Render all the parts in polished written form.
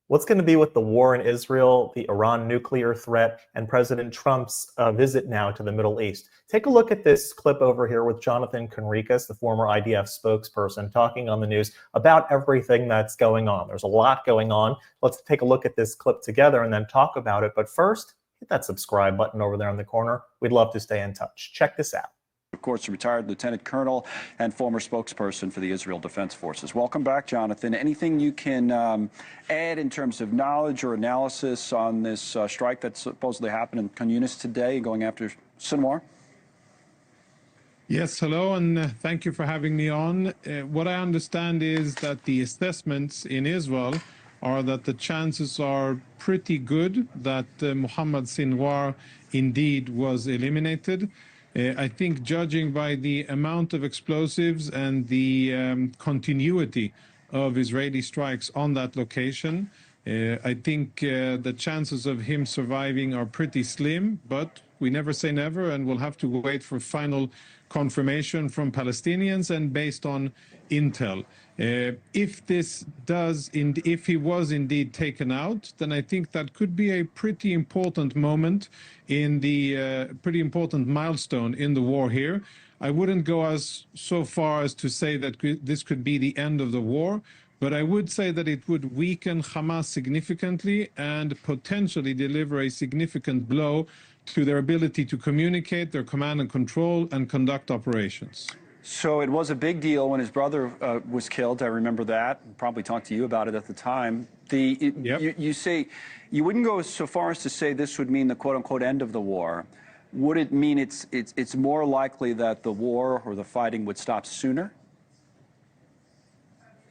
What's going to be with the war in Israel, the Iran nuclear threat, and President Trump's visit now to the Middle East? Take a look at this clip over here with Jonathan Concricus, the former IDF spokesperson, talking on the news about everything that's going on. There's a lot going on. Let's take a look at this clip together and then talk about it. But first, hit that subscribe button over there in the corner. We'd love to stay in touch. Check this out. Of course, retired lieutenant colonel and former spokesperson for the Israel Defense Forces. Welcome back, Jonathan. Anything you can add in terms of knowledge or analysis on this strike that supposedly happened in Khan Yunis today, going after Sinwar? Yes, hello, and thank you for having me on. What I understand is that the assessments in Israel are that the chances are pretty good that Mohammed Sinwar indeed was eliminated. I think judging by the amount of explosives and the continuity of Israeli strikes on that location, I think the chances of him surviving are pretty slim, but we never say never, and we'll have to wait for final confirmation from Palestinians and based on intel. If he was indeed taken out, then I think that could be a pretty important moment in the pretty important milestone in the war here. I wouldn't go so far as to say that this could be the end of the war, but I would say that it would weaken Hamas significantly and potentially deliver a significant blow to their ability to communicate, their command and control, and conduct operations. So it was a big deal when his brother was killed. I remember that. Probably talked to you about it at the time. Yep. You say you wouldn't go so far as to say this would mean the quote-unquote end of the war. Would it mean it's more likely that the war or the fighting would stop sooner?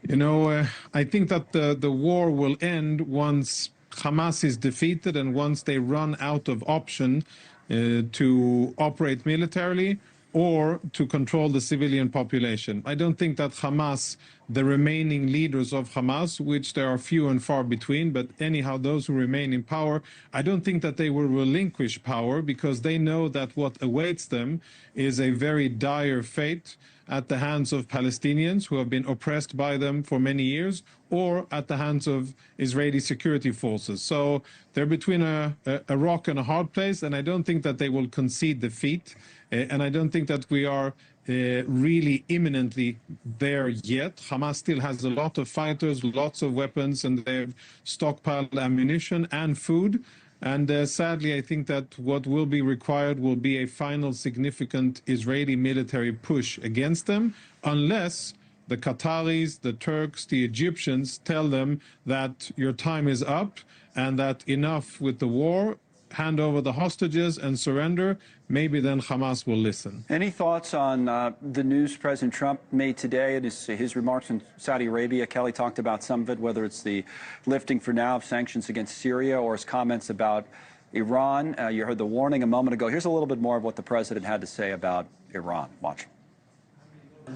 You know, I think that the war will end once Hamas is defeated and once they run out of option to operate militarily or to control the civilian population. I don't think that Hamas, the remaining leaders of Hamas, which there are few and far between, but anyhow, those who remain in power, I don't think that they will relinquish power because they know that what awaits them is a very dire fate at the hands of Palestinians who have been oppressed by them for many years, or at the hands of Israeli security forces. So they're between a rock and a hard place, and I don't think that they will concede defeat. And I don't think that we are really imminently there yet. Hamas still has a lot of fighters, lots of weapons, and they've stockpiled ammunition and food. And sadly, I think that what will be required will be a final significant Israeli military push against them, unless the Qataris, the Turks, the Egyptians tell them that your time is up and that enough with the war, hand over the hostages and surrender. Maybe then Hamas will listen. Any thoughts on the news President Trump made today and his remarks on Saudi Arabia? Kelly talked about some of it, whether it's the lifting for now of sanctions against Syria or his comments about Iran. You heard the warning a moment ago. Here's a little bit more of what the president had to say about Iran. Watch.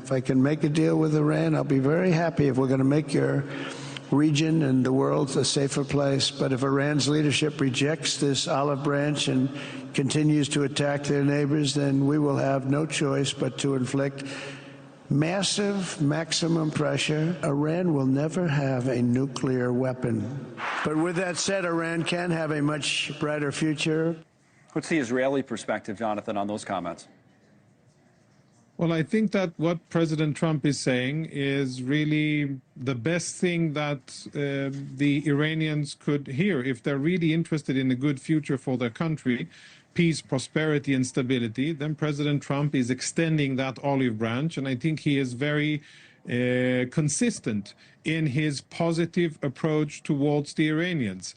If I can make a deal with Iran, I'll be very happy if we're going to make your region and the world a safer place. But if Iran's leadership rejects this olive branch and continues to attack their neighbors, then we will have no choice but to inflict massive maximum pressure. Iran will never have a nuclear weapon. But with that said, Iran can have a much brighter future. What's the Israeli perspective, Jonathan, on those comments? Well, I think that what President Trump is saying is really the best thing that the Iranians could hear. If they're really interested in a good future for their country, peace, prosperity, and stability, then President Trump is extending that olive branch. And I think he is very consistent in his positive approach towards the Iranians.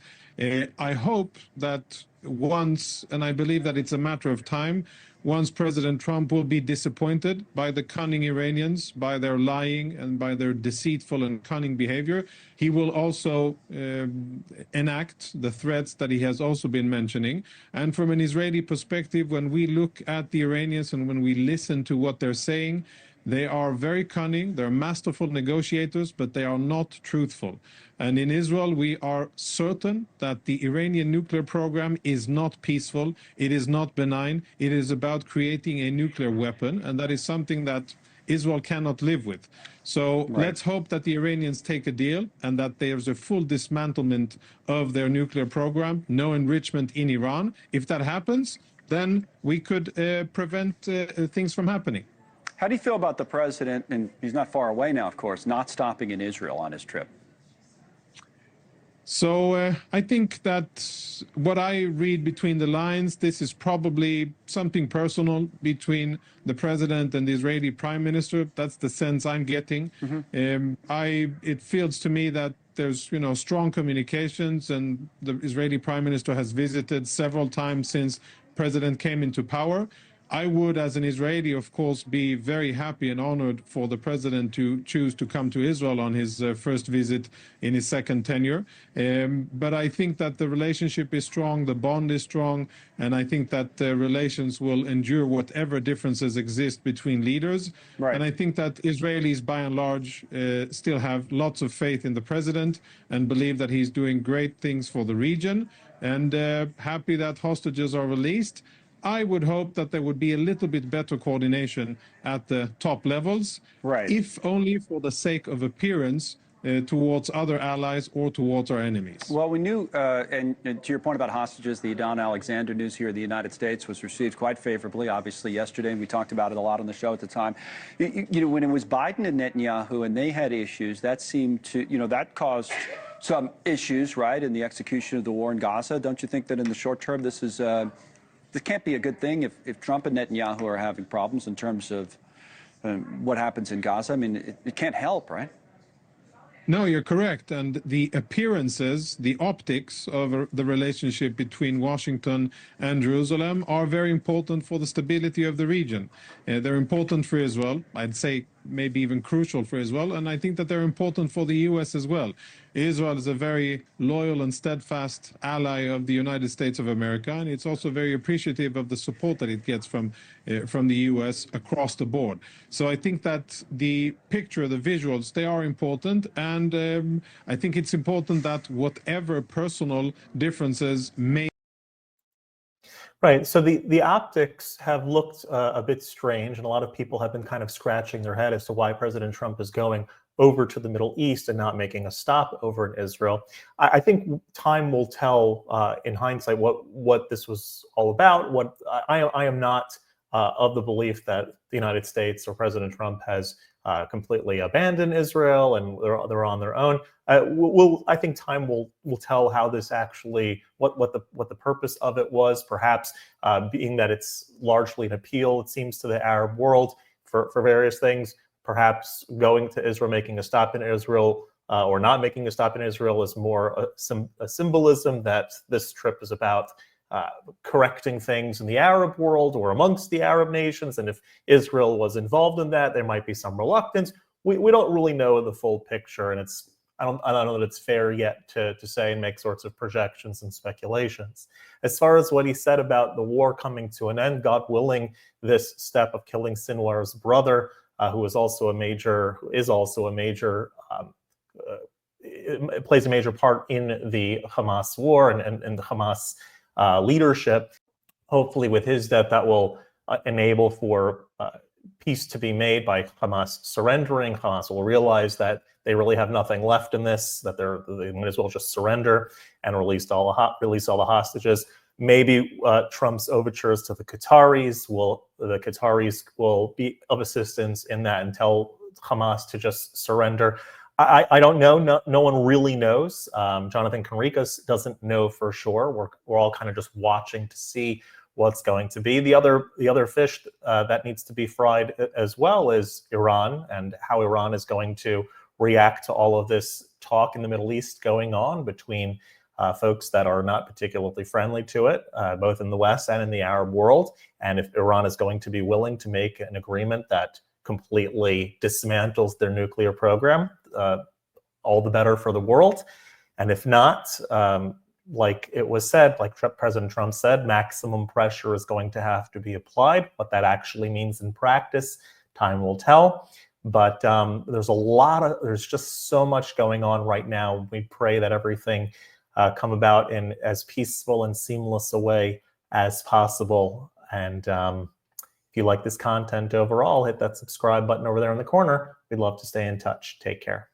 I hope that once, and I believe that it's a matter of time, once President Trump will be disappointed by the cunning Iranians, by their lying and by their deceitful and cunning behavior, he will also enact the threats that he has also been mentioning. And from an Israeli perspective, when we look at the Iranians and when we listen to what they're saying, they are very cunning, they're masterful negotiators, but they are not truthful. And in Israel, we are certain that the Iranian nuclear program is not peaceful, it is not benign, it is about creating a nuclear weapon, and that is something that Israel cannot live with. So let's hope that the Iranians take a deal and that there's a full dismantlement of their nuclear program, no enrichment in Iran. If that happens, then we could prevent things from happening. How do you feel about the president, and he's not far away now, of course, not stopping in Israel on his trip? So I think that what I read between the lines, this is probably something personal between the president and the Israeli prime minister. That's the sense I'm getting. It feels to me that there's strong communications, and the Israeli prime minister has visited several times since president came into power. I would, as an Israeli, of course, be very happy and honored for the president to choose to come to Israel on his first visit in his second tenure. But I think that the relationship is strong, the bond is strong, and I think that relations will endure whatever differences exist between leaders. And I think that Israelis, by and large, still have lots of faith in the president and believe that he's doing great things for the region, and happy that hostages are released. I would hope that there would be a little bit better coordination at the top levels, if only for the sake of appearance towards other allies or towards our enemies. Well, we knew, and to your point about hostages, the Don Alexander news here in the United States was received quite favorably, obviously, yesterday, and we talked about it a lot on the show at the time. When it was Biden and Netanyahu and they had issues, that seemed to, that caused some issues, right, in the execution of the war in Gaza. Don't you think that in the short term this is... This can't be a good thing if Trump and Netanyahu are having problems in terms of what happens in Gaza. I mean, it can't help, right? No, you're correct. And the appearances, the optics of the relationship between Washington and Jerusalem are very important for the stability of the region. They're important for Israel. I'd say maybe even crucial for Israel. And I think that they're important for the U.S. as well. Israel is a very loyal and steadfast ally of the United States of America, and it's also very appreciative of the support that it gets from the U.S. across the board. So I think that the picture, the visuals, they are important, and I think it's important that whatever personal differences may... Right. So the optics have looked a bit strange, and a lot of people have been kind of scratching their head as to why President Trump is going over to the Middle East and not making a stop over in Israel. I think time will tell in hindsight what this was all about. I am not of the belief that the United States or President Trump has completely abandoned Israel and they're on their own. I think time will tell how this actually, what the purpose of it was. Perhaps being that it's largely an appeal, it seems, to the Arab world for various things. Perhaps going to Israel, making a stop in Israel, or not making a stop in Israel, is more a symbolism that this trip is about correcting things in the Arab world or amongst the Arab nations. And if Israel was involved in that, there might be some reluctance. We don't really know the full picture, and I don't know that it's fair yet to say and make sorts of projections and speculations. As far as what he said about the war coming to an end, God willing, this step of killing Sinwar's brother, who is also a major, it plays a major part in the Hamas war and the Hamas leadership. Hopefully with his death, that will enable for peace to be made by Hamas surrendering. Hamas will realize that they really have nothing left in this, that they might as well just surrender and release all the hostages. Maybe Trump's overtures to the Qataris will be of assistance in that and tell Hamas to just surrender. I don't know. No one really knows. Jonathan Concricus doesn't know for sure. We're all kind of just watching to see what's going to be. The other fish that needs to be fried as well is Iran, and how Iran is going to react to all of this talk in the Middle East going on between folks that are not particularly friendly to it, both in the West and in the Arab world. And if Iran is going to be willing to make an agreement that completely dismantles their nuclear program, all the better for the world. And if not, like it was said, like President Trump said, maximum pressure is going to have to be applied. What that actually means in practice, time will tell. But there's just so much going on right now. We pray that everything come about in as peaceful and seamless a way as possible. And If you like this content overall, hit that subscribe button over there in the corner. We'd love to stay in touch. Take care.